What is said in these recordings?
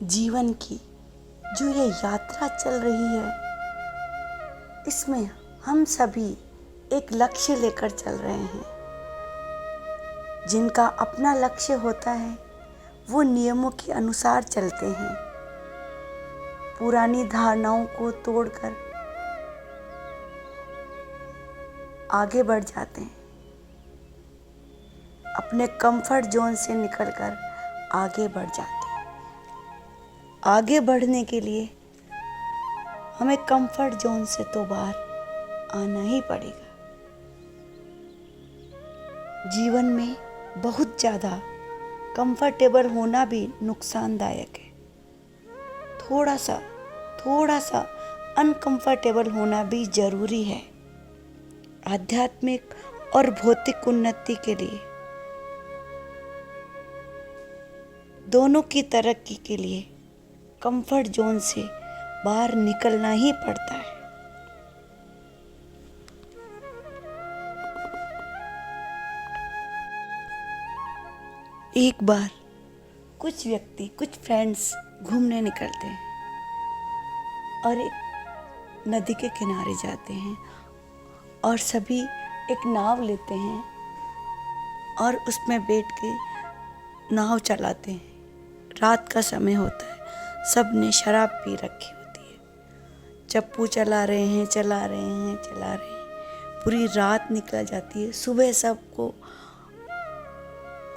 जीवन की जो ये यात्रा चल रही है, इसमें हम सभी एक लक्ष्य लेकर चल रहे हैं। जिनका अपना लक्ष्य होता है वो नियमों के अनुसार चलते हैं, पुरानी धारणाओं को तोड़कर आगे बढ़ जाते हैं, अपने कंफर्ट जोन से निकलकर आगे बढ़ जाते हैं। आगे बढ़ने के लिए हमें कंफर्ट जोन से तो बाहर आना ही पड़ेगा। जीवन में बहुत ज़्यादा कंफर्टेबल होना भी नुकसानदायक है। थोड़ा सा अनकंफर्टेबल होना भी ज़रूरी है। आध्यात्मिक और भौतिक उन्नति के लिए, दोनों की तरक्की के लिए कंफर्ट जोन से बाहर निकलना ही पड़ता है। एक बार कुछ फ्रेंड्स घूमने निकलते हैं और एक नदी के किनारे जाते हैं और सभी एक नाव लेते हैं और उसमें बैठ के नाव चलाते हैं। रात का समय होता है, सब ने शराब पी रखी होती है, चप्पू चला रहे हैं, पूरी रात निकल जाती है। सुबह सबको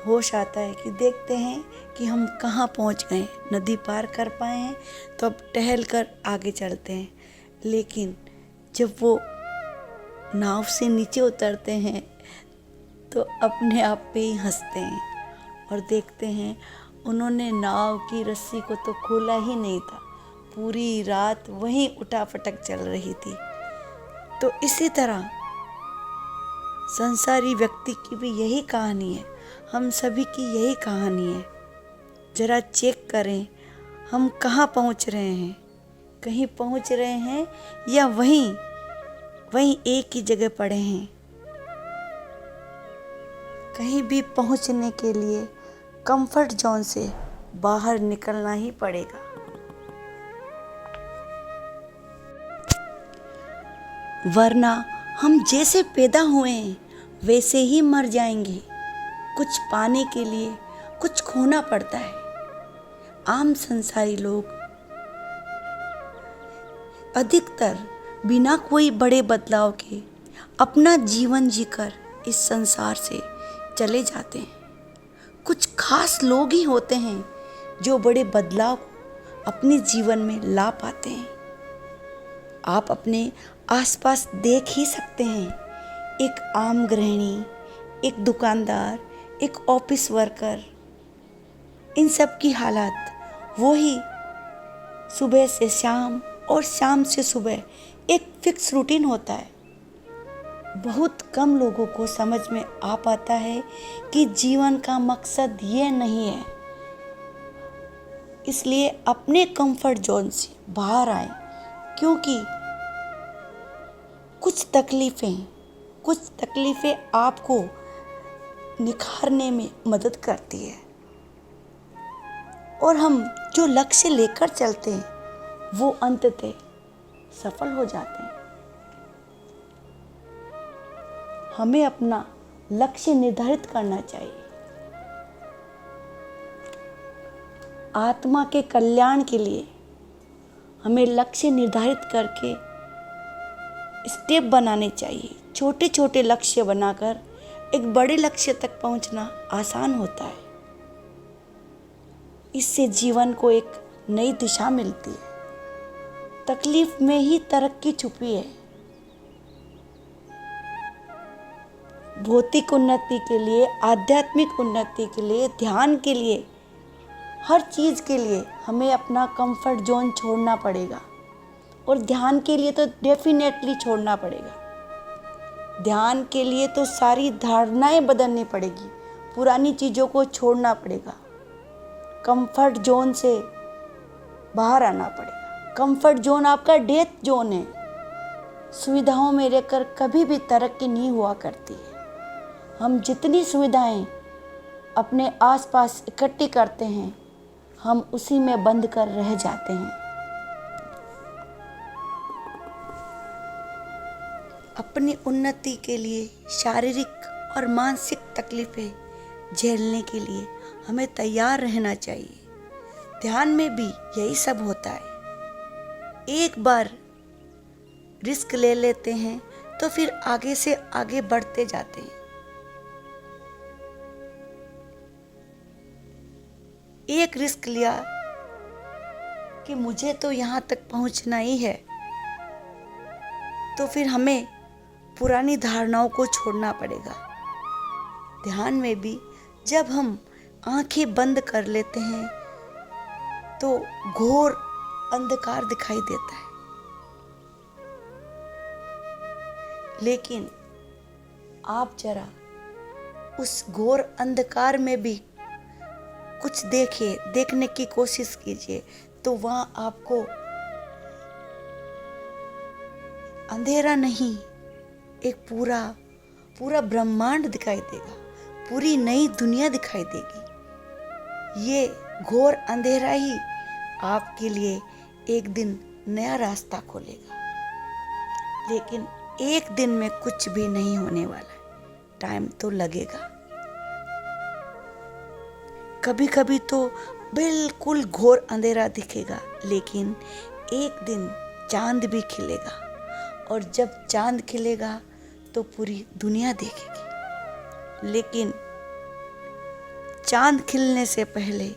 होश आता है कि देखते हैं कि हम कहाँ पहुँच गए, नदी पार कर पाए हैं तो अब टहल कर आगे चलते हैं। लेकिन जब वो नाव से नीचे उतरते हैं तो अपने आप पे ही हंसते हैं और देखते हैं उन्होंने नाव की रस्सी को तो खोला ही नहीं था, पूरी रात वहीं उठापटक चल रही थी। तो इसी तरह संसारी व्यक्ति की भी यही कहानी है, हम सभी की यही कहानी है। जरा चेक करें हम कहाँ पहुँच रहे हैं, कहीं पहुँच रहे हैं या वहीं एक ही जगह पड़े हैं। कहीं भी पहुँचने के लिए कंफर्ट जोन से बाहर निकलना ही पड़ेगा। वरना हम जैसे पैदा हुए हैं वैसे ही मर जाएंगे। कुछ पाने के लिए कुछ खोना पड़ता है। आम संसारी लोग अधिकतर बिना कोई बड़े बदलाव के अपना जीवन जीकर इस संसार से चले जाते हैं। कुछ खास लोग ही होते हैं जो बड़े बदलाव अपने जीवन में ला पाते हैं। आप अपने आसपास देख ही सकते हैं, एक आम गृहिणी, एक दुकानदार, एक ऑफिस वर्कर, इन सब की हालत वही सुबह से शाम और शाम से सुबह एक फिक्स रूटीन होता है। बहुत कम लोगों को समझ में आ पाता है कि जीवन का मकसद ये नहीं है। इसलिए अपने कंफर्ट जोन से बाहर आए, क्योंकि कुछ तकलीफें आपको निखारने में मदद करती है और हम जो लक्ष्य लेकर चलते हैं वो अंततः सफल हो जाते हैं। हमें अपना लक्ष्य निर्धारित करना चाहिए। आत्मा के कल्याण के लिए हमें लक्ष्य निर्धारित करके स्टेप बनाने चाहिए। छोटे छोटे लक्ष्य बनाकर एक बड़े लक्ष्य तक पहुंचना आसान होता है। इससे जीवन को एक नई दिशा मिलती है। तकलीफ में ही तरक्की छुपी है। भौतिक उन्नति के लिए, आध्यात्मिक उन्नति के लिए, ध्यान के लिए, हर चीज़ के लिए हमें अपना कंफर्ट जोन छोड़ना पड़ेगा। और ध्यान के लिए तो डेफिनेटली छोड़ना पड़ेगा। ध्यान के लिए तो सारी धारणाएं बदलनी पड़ेगी, पुरानी चीज़ों को छोड़ना पड़ेगा, कंफर्ट जोन से बाहर आना पड़ेगा। कंफर्ट जोन आपका डेथ जोन है। सुविधाओं में रहकर कभी भी तरक्की नहीं हुआ करती है। हम जितनी सुविधाएं अपने आसपास इकट्ठी करते हैं, हम उसी में बंद कर रह जाते हैं। अपनी उन्नति के लिए शारीरिक और मानसिक तकलीफें झेलने के लिए हमें तैयार रहना चाहिए। ध्यान में भी यही सब होता है। एक बार रिस्क ले लेते हैं तो फिर आगे से आगे बढ़ते जाते हैं। एक रिस्क लिया कि मुझे तो यहाँ तक पहुँचना ही है, तो फिर हमें पुरानी धारणाओं को छोड़ना पड़ेगा। ध्यान में भी जब हम आंखें बंद कर लेते हैं तो घोर अंधकार दिखाई देता है, लेकिन आप जरा उस घोर अंधकार में भी कुछ देखने की कोशिश कीजिए, तो वहां आपको अंधेरा नहीं, एक पूरा ब्रह्मांड दिखाई देगा, पूरी नई दुनिया दिखाई देगी। ये घोर अंधेरा ही आपके लिए एक दिन नया रास्ता खोलेगा। लेकिन एक दिन में कुछ भी नहीं होने वाला है, टाइम तो लगेगा। कभी कभी तो बिल्कुल घोर अंधेरा दिखेगा, लेकिन एक दिन चांद भी खिलेगा, और जब चांद खिलेगा तो पूरी दुनिया देखेगी। लेकिन चांद खिलने से पहले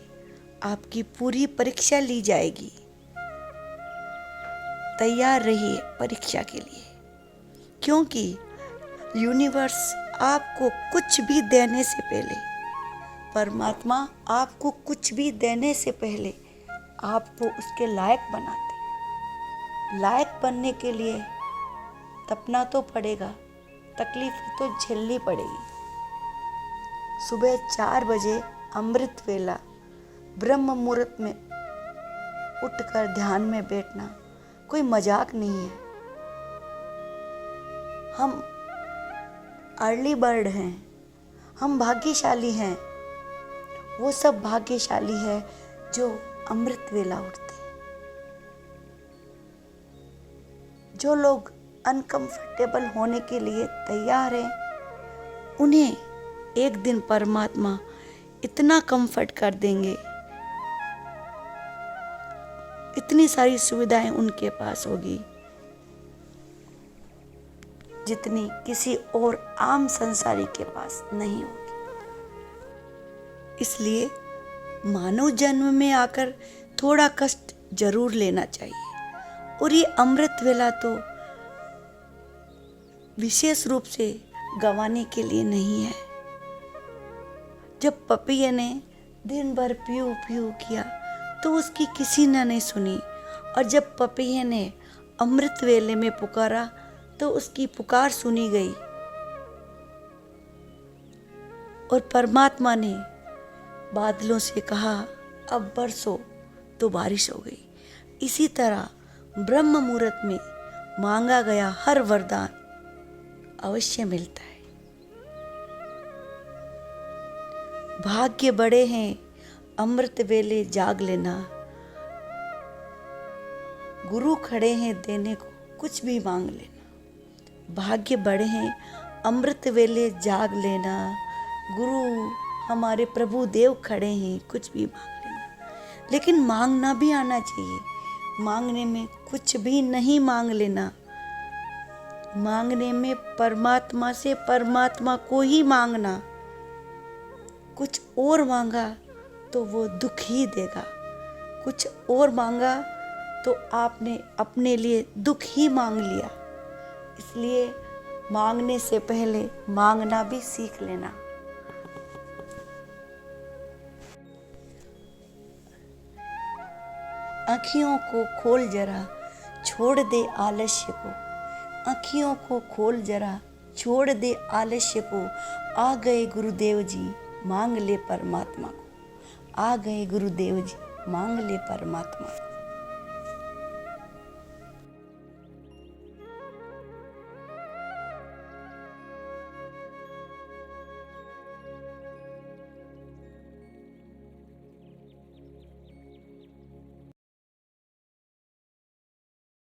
आपकी पूरी परीक्षा ली जाएगी। तैयार रहिए परीक्षा के लिए, क्योंकि यूनिवर्स आपको कुछ भी देने से पहले, परमात्मा आपको कुछ भी देने से पहले आपको उसके लायक बनाते। लायक बनने के लिए तपना तो पड़ेगा, तकलीफ तो झेलनी पड़ेगी। सुबह 4 बजे अमृत वेला ब्रह्म मुहूर्त में उठकर ध्यान में बैठना कोई मजाक नहीं है। हम अर्ली बर्ड हैं, हम भाग्यशाली हैं। वो सब भाग्यशाली है जो अमृत वेला उठते हैं। जो लोग अनकंफर्टेबल होने के लिए तैयार हैं, उन्हें एक दिन परमात्मा इतना कंफर्ट कर देंगे, इतनी सारी सुविधाएं उनके पास होगी जितनी किसी और आम संसारी के पास नहीं होगी। इसलिए मानव जन्म में आकर थोड़ा कष्ट जरूर लेना चाहिए। और ये अमृत वेला तो विशेष रूप से गंवाने के लिए नहीं है। जब पपैया ने दिन भर प्यू प्यू किया तो उसकी किसी ने नहीं सुनी, और जब पपैया ने अमृत वेले में पुकारा तो उसकी पुकार सुनी गई, और परमात्मा ने बादलों से कहा अब बरसो, तो बारिश हो गई। इसी तरह ब्रह्म मुहूर्त में मांगा गया हर वरदान अवश्य मिलता है। भाग्य बड़े हैं, अमृत वेले जाग लेना। गुरु खड़े हैं देने को, कुछ भी मांग लेना। भाग्य बड़े हैं, अमृत वेले जाग लेना। गुरु हमारे प्रभु देव खड़े हैं, कुछ भी मांग लेना। लेकिन मांगना भी आना चाहिए। मांगने में कुछ भी नहीं मांग लेना। मांगने में परमात्मा से परमात्मा को ही मांगना। कुछ और मांगा तो वो दुख ही देगा, कुछ और मांगा तो आपने अपने लिए दुख ही मांग लिया। इसलिए मांगने से पहले मांगना भी सीख लेना। आँखियों को खोल जरा, छोड़ दे आलस्य को। आँखियों को खोल जरा, छोड़ दे आलस्य को। आ गए गुरुदेव जी, मांग ले परमात्मा को। आ गए गुरुदेव जी, मांग ले परमात्मा को।